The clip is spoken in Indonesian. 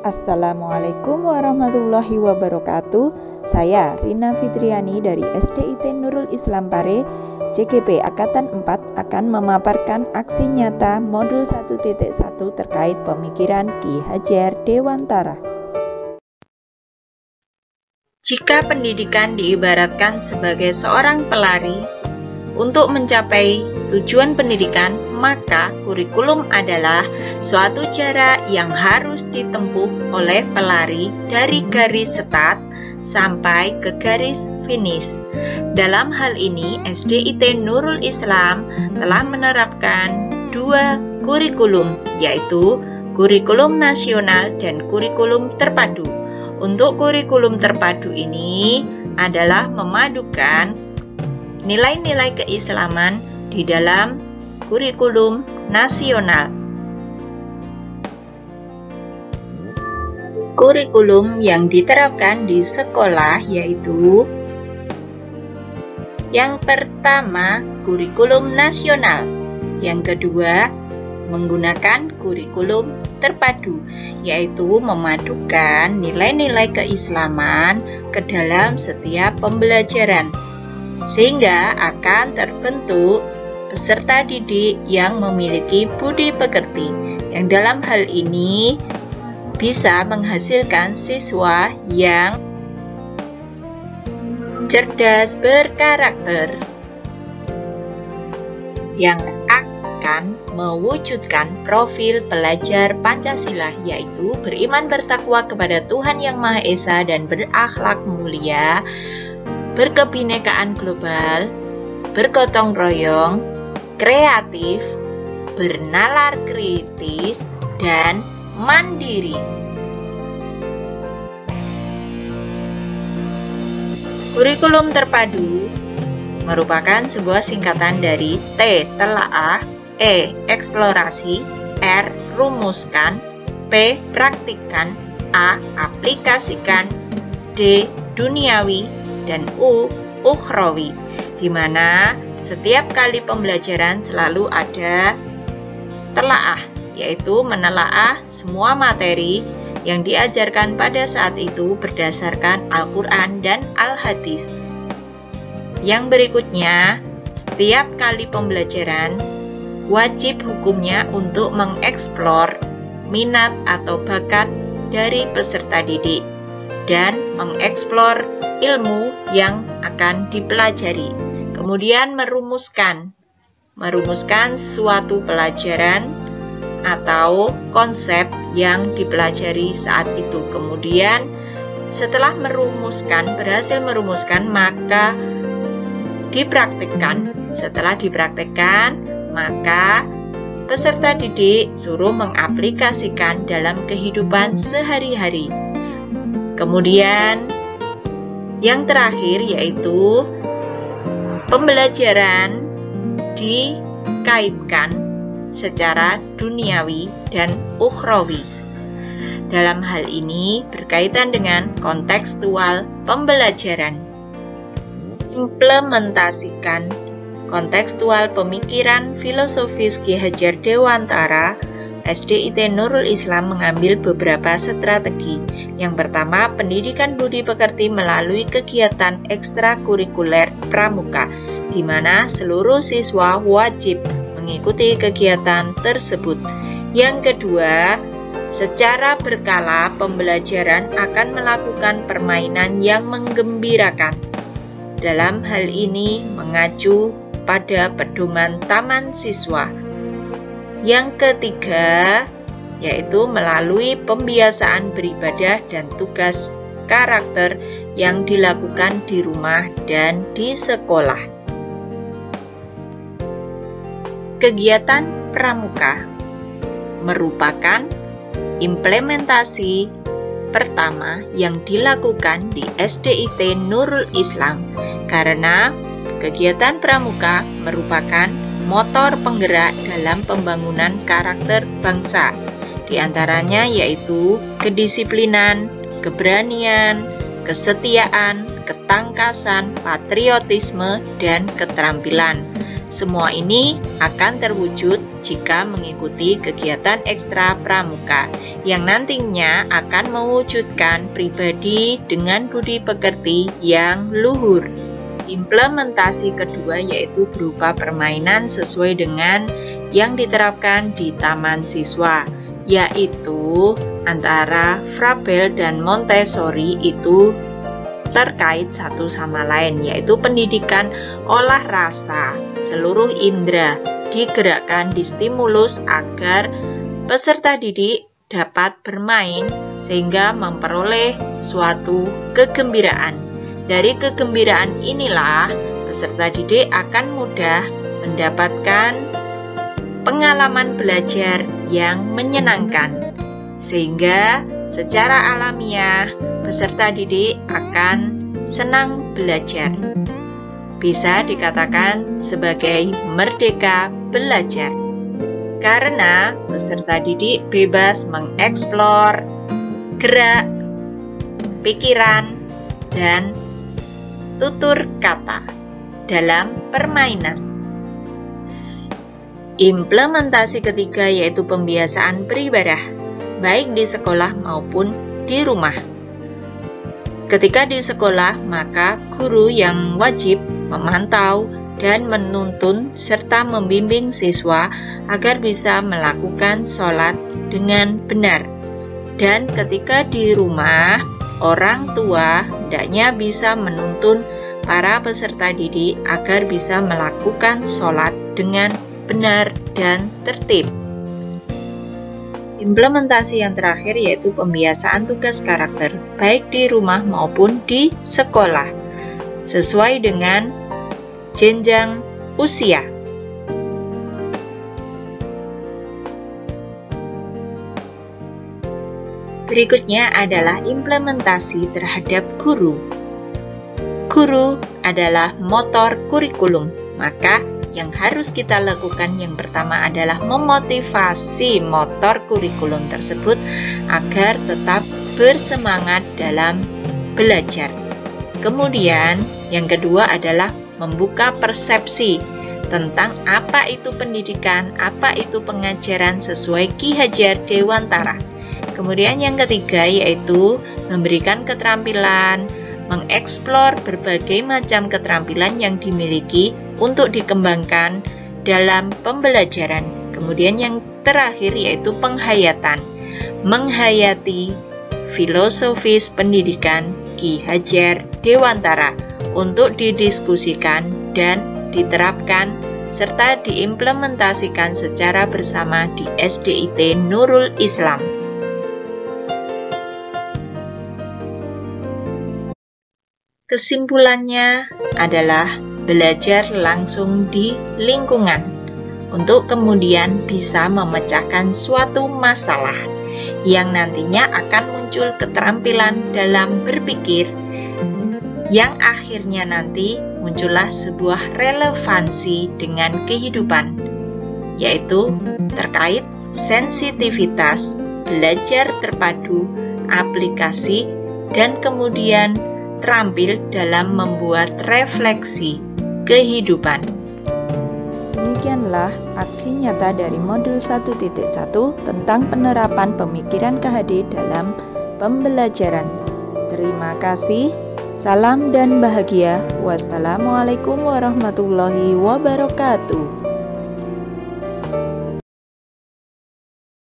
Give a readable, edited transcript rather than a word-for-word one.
Assalamualaikum warahmatullahi wabarakatuh. Saya Rina Fitriani dari SDIT Nurul Islam Pare, CGP Angkatan 4 akan memaparkan aksi nyata modul 1.1 terkait pemikiran Ki Hajar Dewantara. Jika pendidikan diibaratkan sebagai seorang pelari, untuk mencapai tujuan pendidikan, maka kurikulum adalah suatu cara yang harus ditempuh oleh pelari dari garis start sampai ke garis finish. Dalam hal ini, SDIT Nurul Islam telah menerapkan dua kurikulum, yaitu kurikulum nasional dan kurikulum terpadu. Untuk kurikulum terpadu ini adalah memadukan nilai-nilai keislaman di dalam kurikulum nasional. Kurikulum yang diterapkan di sekolah yaitu yang pertama, kurikulum nasional. Yang kedua, menggunakan kurikulum terpadu, yaitu memadukan nilai-nilai keislaman ke dalam setiap pembelajaran, sehingga akan terbentuk peserta didik yang memiliki budi pekerti, yang dalam hal ini bisa menghasilkan siswa yang cerdas berkarakter, yang akan mewujudkan profil pelajar Pancasila, yaitu beriman bertakwa kepada Tuhan Yang Maha Esa dan berakhlak mulia, berkebinekaan global, bergotong royong, kreatif, bernalar kritis, dan mandiri. Kurikulum terpadu merupakan sebuah singkatan dari T. Telaah, E. Eksplorasi, R. Rumuskan, P. Praktikkan, A. Aplikasikan, D. Duniawi, dan U. Ukhrawi, di mana setiap kali pembelajaran selalu ada telaah, yaitu menelaah semua materi yang diajarkan pada saat itu berdasarkan Al-Quran dan Al-Hadis. Yang berikutnya, setiap kali pembelajaran wajib hukumnya untuk mengeksplor minat atau bakat dari peserta didik dan mengeksplor ilmu yang akan dipelajari. Kemudian merumuskan suatu pelajaran atau konsep yang dipelajari saat itu. Kemudian setelah berhasil merumuskan, maka dipraktikkan. Setelah dipraktikkan, maka peserta didik suruh mengaplikasikan dalam kehidupan sehari-hari. Kemudian yang terakhir yaitu pembelajaran dikaitkan secara duniawi dan ukhrawi. Dalam hal ini berkaitan dengan kontekstual pembelajaran. Implementasikan kontekstual pemikiran filosofis Ki Hajar Dewantara, SDIT Nurul Islam mengambil beberapa strategi. Yang pertama, pendidikan budi pekerti melalui kegiatan ekstrakurikuler pramuka, di mana seluruh siswa wajib mengikuti kegiatan tersebut. Yang kedua, secara berkala pembelajaran akan melakukan permainan yang menggembirakan. Dalam hal ini mengacu pada pedoman taman siswa. Yang ketiga, yaitu melalui pembiasaan beribadah dan tugas karakter yang dilakukan di rumah dan di sekolah. Kegiatan pramuka merupakan implementasi pertama yang dilakukan di SDIT Nurul Islam, karena kegiatan pramuka merupakan motor penggerak dalam pembangunan karakter bangsa. Di antaranya yaitu kedisiplinan, keberanian, kesetiaan, ketangkasan, patriotisme, dan keterampilan. semua ini akan terwujud jika mengikuti kegiatan ekstra pramuka yang nantinya akan mewujudkan pribadi dengan budi pekerti yang luhur. Implementasi kedua yaitu berupa permainan sesuai dengan yang diterapkan di taman siswa, yaitu antara Frabel dan Montessori itu terkait satu sama lain, yaitu pendidikan olah rasa. Seluruh indera digerakkan, distimulus agar peserta didik dapat bermain sehingga memperoleh suatu kegembiraan. Dari kegembiraan inilah peserta didik akan mudah mendapatkan pengalaman belajar yang menyenangkan, sehingga secara alamiah peserta didik akan senang belajar. Bisa dikatakan sebagai merdeka belajar, karena peserta didik bebas mengeksplor gerak, pikiran, dan tutur kata dalam permainan. Implementasi ketiga yaitu pembiasaan beribadah, baik di sekolah maupun di rumah. Ketika di sekolah, maka guru yang wajib memantau dan menuntun serta membimbing siswa agar bisa melakukan sholat dengan benar. Dan ketika di rumah, orang tua hendaknya bisa menuntun para peserta didik agar bisa melakukan sholat dengan benar dan tertib. Implementasi yang terakhir yaitu pembiasaan tugas karakter, baik di rumah maupun di sekolah, sesuai dengan jenjang usia. Berikutnya adalah implementasi terhadap guru. Guru adalah motor kurikulum, maka yang harus kita lakukan yang pertama adalah memotivasi motor kurikulum tersebut agar tetap bersemangat dalam belajar. Kemudian yang kedua adalah membuka persepsi tentang apa itu pendidikan, apa itu pengajaran sesuai Ki Hajar Dewantara. Kemudian yang ketiga yaitu memberikan keterampilan, mengeksplor berbagai macam keterampilan yang dimiliki untuk dikembangkan dalam pembelajaran. Kemudian yang terakhir yaitu penghayatan, menghayati filosofis pendidikan Ki Hajar Dewantara untuk didiskusikan dan diterapkan serta diimplementasikan secara bersama di SDIT Nurul Islam. Kesimpulannya adalah belajar langsung di lingkungan untuk kemudian bisa memecahkan suatu masalah yang nantinya akan muncul keterampilan dalam berpikir yang akhirnya nanti muncullah sebuah relevansi dengan kehidupan, yaitu terkait sensitivitas, belajar terpadu, aplikasi, dan kemudian terampil dalam membuat refleksi kehidupan. Demikianlah aksi nyata dari modul 1.1 tentang penerapan pemikiran KHD dalam pembelajaran. Terima kasih, salam dan bahagia. Wassalamualaikum warahmatullahi wabarakatuh.